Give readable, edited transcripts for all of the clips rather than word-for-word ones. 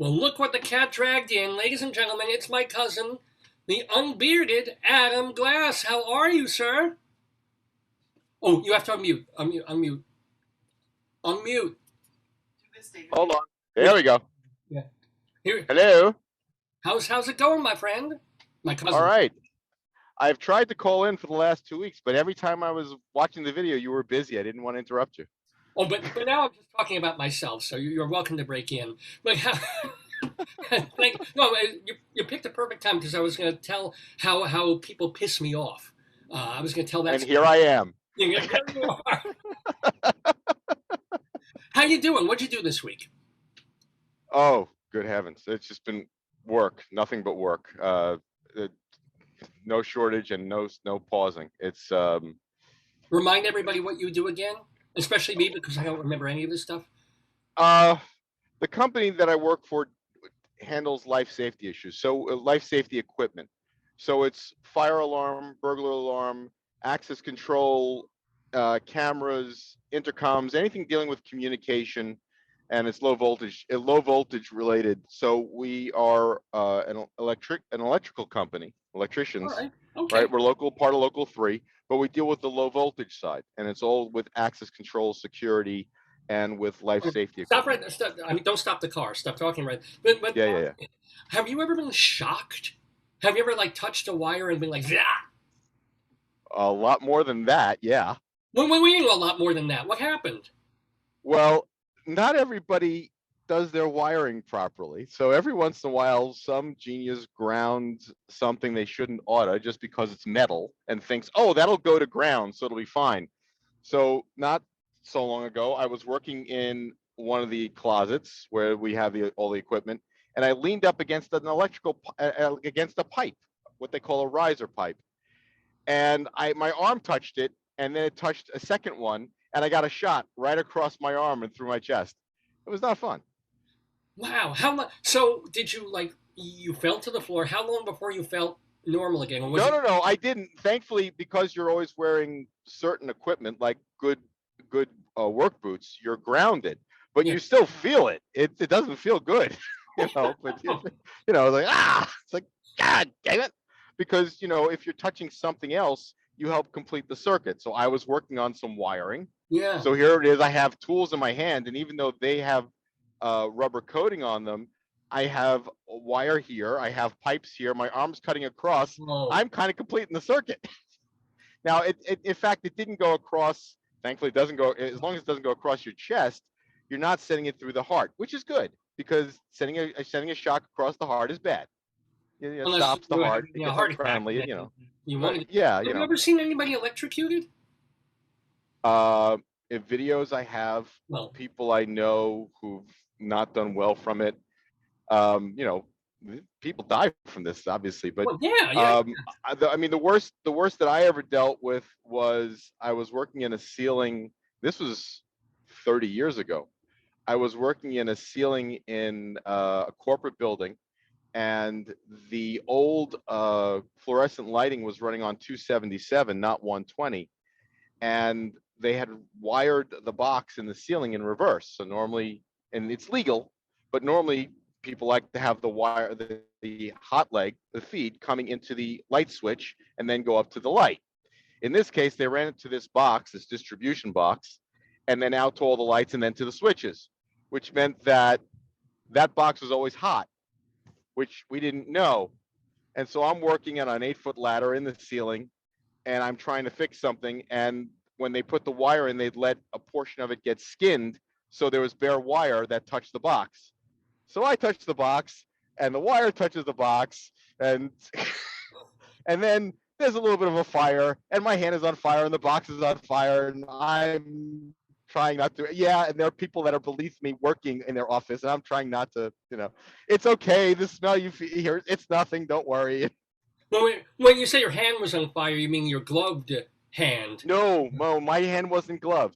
Well, look what the cat dragged in. Ladies and gentlemen, it's my cousin, the unbearded Adam Glass. How are you, sir? Oh, you have to unmute. Unmute. Hold on. Yeah. There we go. Yeah. Here. Hello. How's it going, my friend? My All cousin. right. I've tried to call in for the last 2 weeks, but every time I was watching the video, you were busy. I didn't want to interrupt you. Oh, but now I'm just talking about myself, so you're welcome to break in. But no, you picked a perfect time because I was going to tell how people piss me off. I was going to tell that And story. here I am. Yeah, there you are. How you doing? What'd you do this week? Oh, good heavens. It's just been work, nothing but work. No shortage and no pausing. It's Remind everybody what you do again, especially me because I don't remember any of this stuff. uh the company that I work for handles life safety issues. So life safety equipment. So it's fire alarm, burglar alarm, access control, cameras, intercoms, anything dealing with communication, and it's low voltage related. So we are an electrical company, All electricians, right. Okay. right? We're local, part of local 3, but we deal with the low voltage side, and it's all with access control, security, and with life safety Stop equipment. right. Stop, I mean, don't stop the car. Stop talking right. But Yeah, yeah, yeah. have you ever been shocked? Have you ever like touched a wire and been like, yeah? A lot more than that, yeah. When we knew a lot more than that. What happened? Well, not everybody does their wiring properly. So every once in a while, some genius grounds something they shouldn't oughta just because it's metal and thinks, oh, that'll go to ground, so it'll be fine. So not so long ago, I was working in one of the closets where we have all the equipment, and I leaned up against against a pipe, what they call a riser pipe, and my arm touched it, and then it touched a second one, and I got a shot right across my arm and through my chest. It was not fun. Wow. How long? So did you like you fell to the floor? How long before you felt normal again? Or was No, it? no, no. I didn't. Thankfully, because you're always wearing certain equipment like good work boots, you're grounded, but Yeah. you still feel it. It doesn't feel good, you know. But like it's like God damn it, because if you're touching something else, you help complete the circuit. So I was working on some wiring. Yeah. So here it is. I have tools in my hand, and even though they have rubber coating on them, I have a wire here. I have pipes here. My arm's cutting across. Oh. I'm kind of completing the circuit. Now, in fact, it didn't go across. Thankfully, it doesn't go, as long as it doesn't go across your chest, you're not sending it through the heart, which is good because sending a shock across the heart is bad. It Unless stops the you were heart. having It a gets heart attack, unfriendly, and then you But wanted. yeah, Have you ever seen anybody electrocuted? uh, in videos I have, Well, people I know who've not done well from it. um, you know, People die from this, obviously, but yeah, yeah. I mean, the worst that I ever dealt with was I was working in a ceiling. This was 30 years ago. I was working in a ceiling in a corporate building, and the old fluorescent lighting was running on 277, not 120, and they had wired the box in the ceiling in reverse. So normally, and it's legal, but normally people like to have the wire, the hot leg, the feed coming into the light switch and then go up to the light. In this case, they ran it to this box, this distribution box, and then out to all the lights and then to the switches, which meant that that box was always hot, which we didn't know. And so I'm working on an 8-foot ladder in the ceiling, and I'm trying to fix something. And when they put the wire in, they'd let a portion of it get skinned. So there was bare wire that touched the box. So I touch the box, and the wire touches the box, and and then there's a little bit of a fire, and my hand is on fire, and the box is on fire, and I'm trying not to. Yeah, and there are people that are beneath me working in their office, and I'm trying not to. It's okay. The smell you hear, it's nothing. Don't worry. When you say your hand was on fire, you mean your gloved hand? No, Mo, my hand wasn't gloved.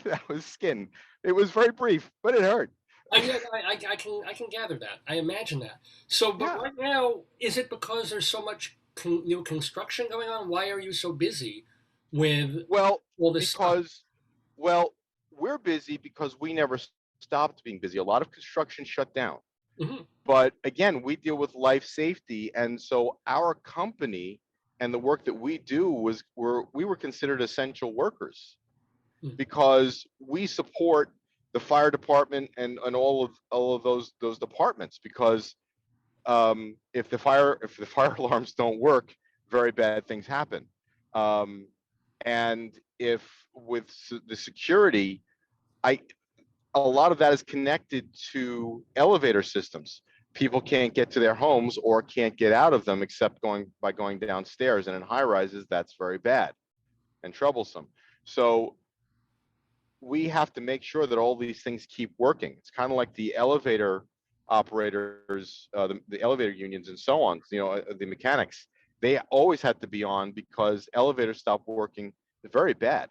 That was skin. It was very brief, but it hurt. Yeah, I can gather that. I imagine that. So, but Yeah. right now, is it because there's so much new construction going on? Why are you so busy with Well, all this stuff? because well, we're busy because we never stopped being busy. A lot of construction shut down. Hmm. But again, we deal with life safety, and so our company and the work that we do we were considered essential workers because we support the fire department and all of those departments because if the fire alarms don't work, very bad things happen. Um, and if with the security, I a lot of that is connected to elevator systems. People can't get to their homes or can't get out of them except going downstairs. And in high rises, that's very bad and troublesome. So we have to make sure that all these things keep working. It's kind of like the elevator operators, the elevator unions, and so on. The mechanics. They always had to be on because elevators stopped working very bad.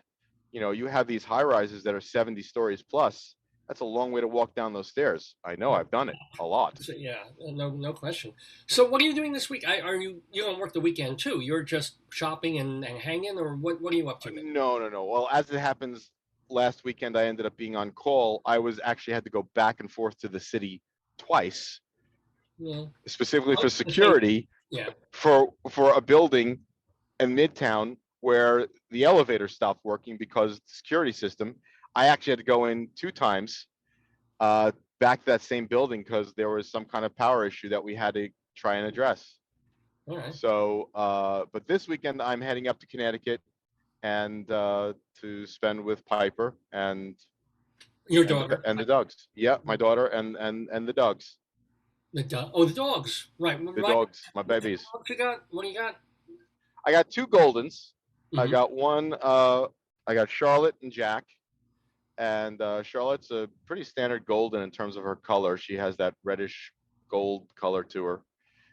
You have these high rises that are 70 stories plus. That's a long way to walk down those stairs. I know, I've done it a lot. So, yeah, no question. So, what are you doing this week? Are you don't work the weekend too? You're just shopping and hanging, or what are you up to? No, no, no. Well, as it happens, last weekend I ended up being on call. I was actually had to go back and forth to the city twice, Yeah. specifically Oh, for security yeah. for a building in Midtown where the elevator stopped working because the security system. I actually had to go in 2 times back to that same building because there was some kind of power issue that we had to try and address. All right. So, but this weekend I'm heading up to Connecticut and to spend with Piper Your daughter. and the dogs. Yeah, my daughter and the dogs. The dogs. Right. The Right. dogs, my What babies. dogs you got? What do you got? I got 2 Goldens. I Hmm. got one. I got Charlotte and Jack. And Charlotte's a pretty standard golden in terms of her color. She has that reddish gold color to her.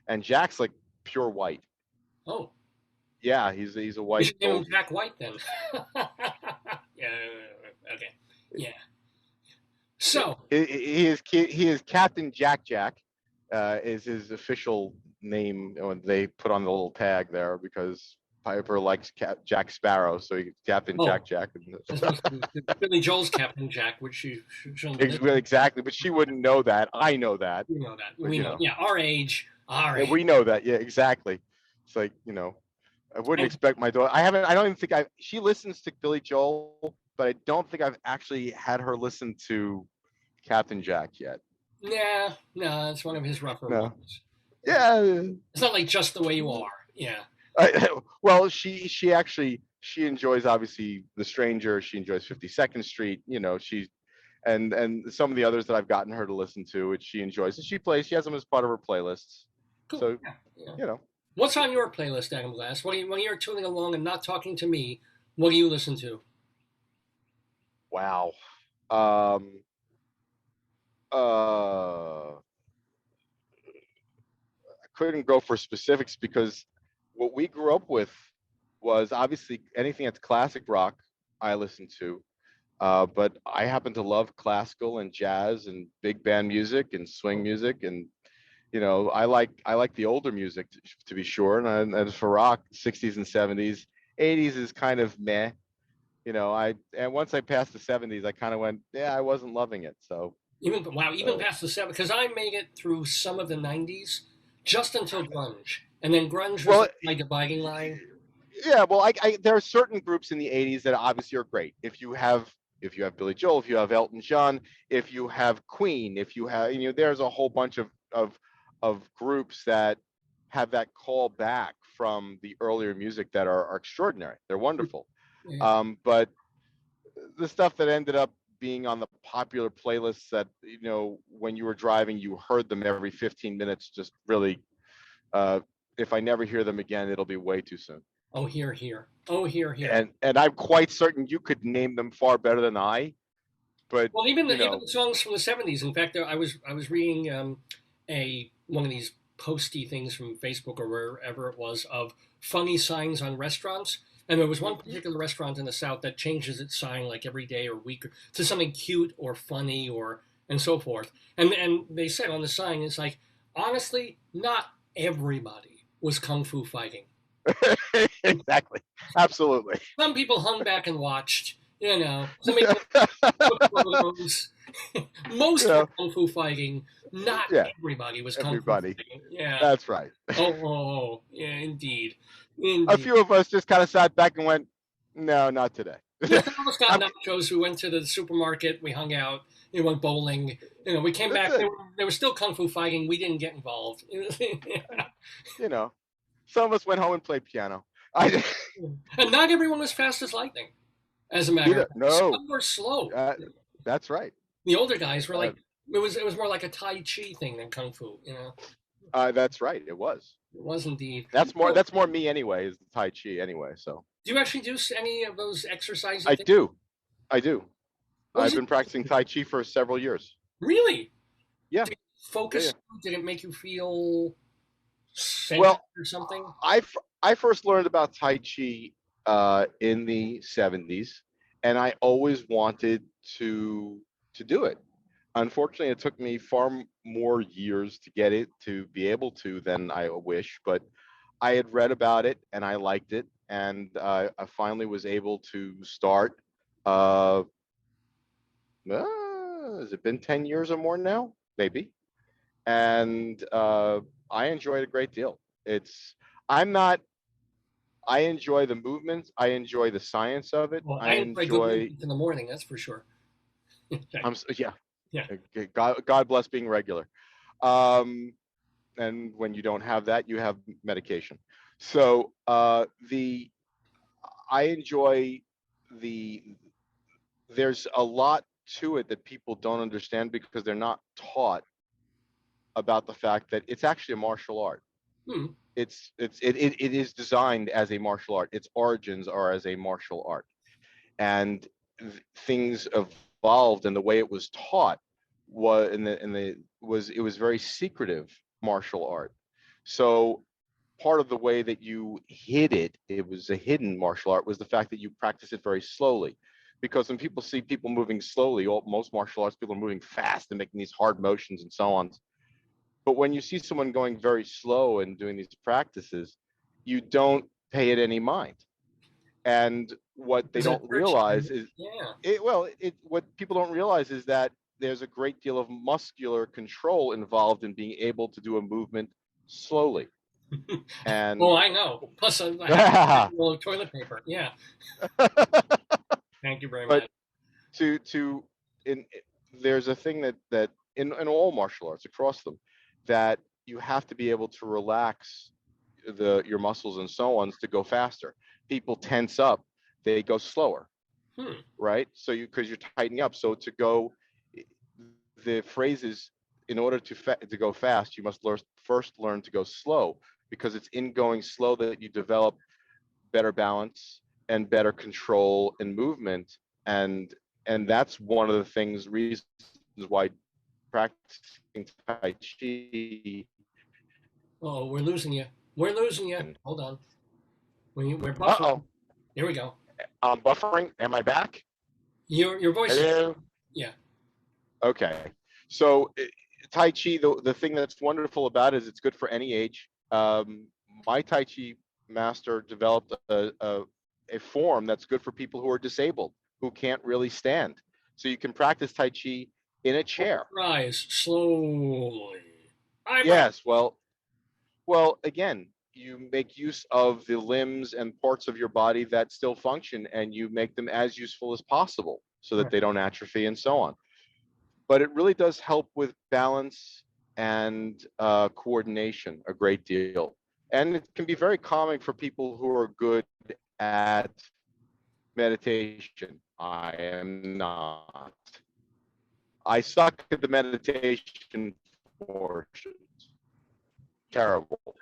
And Jack's like pure white. Oh, Yeah, he's a we white should name him golden. Jack White then. Yeah. Okay. Yeah. So, He is Captain Jack Jack, is his official name when they put on the little tag there because Piper likes Jack Sparrow, so he's Captain oh, Jack Jack. that's supposed to be Billy Joel's Captain Jack, which you shouldn't have been. Exactly, but she wouldn't know that. I know that, You know that. but We know. Yeah, our age. Our yeah, age. we know that. Yeah, exactly. It's like I wouldn't And expect my daughter. I haven't. I don't even think I. She listens to Billy Joel, but I don't think I've actually had her listen to Captain Jack yet. nah, no, it's one of his rougher No. ones. Yeah. It's not like Just the Way You Are. Yeah. Well, she enjoys obviously The Stranger. She enjoys 52nd Street. And some of the others that I've gotten her to listen to, which she enjoys. And she plays. She has them as part of her playlists. Cool. So Yeah. Yeah. you know, What's on your playlist, Adam Glass? When you're tuning along and not talking to me, what do you listen to? wow. Um. I couldn't go for specifics because what we grew up with was obviously anything that's classic rock I listen to. But I happen to love classical and jazz and big band music and swing music, and I like the older music to be sure. And for rock, 60s and 70s, 80s is kind of meh. And once I passed the 70s, I kind of went, yeah, I wasn't loving it. Even So past the seven, because I made it through some of the '90s, just until grunge, and then grunge was well, like my dividing line. yeah, well, there are certain groups in the 80s that obviously are great. If you have Billy Joel, if you have Elton John, if you have Queen, if you have there's a whole bunch of groups that have that call back from the earlier music that are extraordinary. They're wonderful. Yeah. But the stuff that ended up being on the popular playlists that when you were driving you heard them every 15 minutes, just really, if I never hear them again, it'll be way too soon. Oh, here, here. Oh, here, here. And I'm quite certain you could name them far better than I. But Well, even the songs from the '70s. In fact, I was reading a one of these posty things from Facebook or wherever it was of funny signs on restaurants. And there was one particular restaurant in the South that changes its sign like every day or week to something cute or funny or and so forth. And they said on the sign, it's like, honestly, not everybody was kung fu fighting. exactly, absolutely. Some people hung back and watched, You know, so maybe look for those. You Most were know, kung fu fighting. Not yeah, everybody was kung fu everybody. fighting. Yeah. That's right. Yeah, indeed, A indeed. few of us just kind of sat back and went, "No, not today." Yeah, some of us got I'm, nachos. We went to the supermarket. We hung out. You know, went bowling. You know, we came that's back. it. They were still kung fu fighting. We didn't get involved. You know, some of us went home and played piano. I And not everyone was fast as lightning. As a matter of either. fact, No, some were slow. uh, that's right. The older guys were Uh, like, it was more like a Tai Chi thing than kung fu. You know, that's right. It was. it was indeed. That's more. So, That's more me anyway. Is the Tai Chi anyway? So do you actually do any of those exercising I things? do. I do. What was I've it? been practicing Tai Chi for several years. Really? Yeah. Did it Yeah. Yeah. focus? Did it make you feel centered Well, or something? I first learned about Tai Chi in the '70s, and I always wanted to to do it. Unfortunately, it took me far more years to get it to be able to than I wish, but I had read about it and I liked it, and I finally was able to start. Uh, has it been 10 years or more now? Maybe. And I enjoy it a great deal. It's I'm not. I enjoy the movements. I enjoy the science of it. Well, I I enjoy good enjoy. movement in the morning. That's for sure. Yeah. Yeah. God bless being regular. Um, and when you don't have that, you have medication. So the I enjoy the. There's a lot to it that people don't understand because they're not taught about the fact that it's actually a martial art. Hmm. It is designed as a martial art. Its origins are as a martial art, and things evolved, and the way it was taught was in the was it was very secretive martial art. So part of the way that you hid it, it was a hidden martial art, was the fact that you practice it very slowly. Because when people see people moving slowly, most martial arts people are moving fast and making these hard motions and so on. But when you see someone going very slow and doing these practices, you don't pay it any mind. And what they Because it don't hurts realize you. is Yeah. what people don't realize is that there's a great deal of muscular control involved in being able to do a movement slowly. Oh, And I know. Plus, I have a roll of toilet paper. Yeah. Thank you very but much. to in there's a thing that in all martial arts across them, that you have to be able to relax your muscles and so on to go faster. People tense up, they go slower, Hmm. right? So you because you're tightening up. So to go, the phrase is, in order to go fast, you must first learn to go slow, because it's in going slow that you develop better balance and better control and movement. And that's one of the reasons why practicing Tai Chi. Oh, we're losing you. We're losing you. Hold on. We're buffering. Uh-oh, Here we go. I'm buffering. Am I back? Your voice is. Hello? Yeah. Okay. So Tai Chi, the thing that's wonderful about it is it's good for any age. My Tai Chi master developed a form that's good for people who are disabled, who can't really stand. So you can practice Tai Chi in a Open chair. your eyes slowly. Eyebrow. Yes, well, again, you make use of the limbs and parts of your body that still function, and you make them as useful as possible so that Right. they don't atrophy and so on. But it really does help with balance and coordination a great deal. And it can be very calming for people who are good at meditation. I am not. I suck at the meditation portion. Terrible. I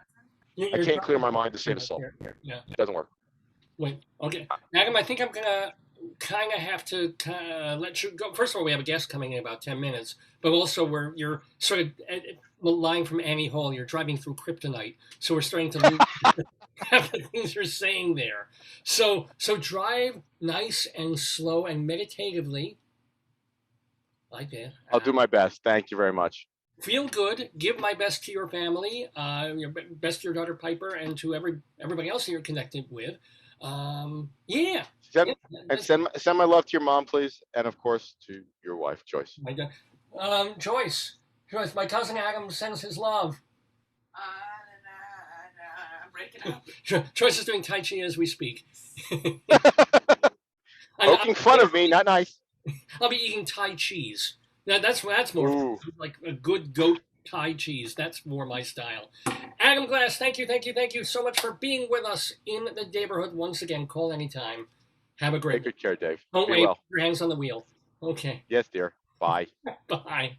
You're can't clear my dropping mind to save a right soul. here. Yeah. It doesn't work. Wait. Okay. Agam, I think I'm gonna kind of have to let you go. First of all, we have a guest coming in about 10 minutes, but also you're sort of lying from Annie Hall. You're driving through kryptonite, so we're starting to lose half the things you're saying there. So drive nice and slow and meditatively like that. I'll do my best. Thank you very much. Feel good. Give my best to your family, your best to your daughter Piper, and to everybody else that you're connected with. Yeah. Send Yeah, and that's send my love to your mom, please, and of course to your wife, Joyce. my God. Joyce, Joyce, my cousin Adam sends his love. Break it up. Joyce is doing Tai Chi as we speak. Poking fun of me, not nice. I'll be eating Thai cheese. That's more Ooh, like a good goat Thai cheese. That's more my style. Adam Glass, thank you so much for being with us in the neighborhood once again. Call anytime. Have a great take one. good care, Dave. Don't Be wave well. your hands on the wheel. Okay. Yes, dear. Bye. Bye.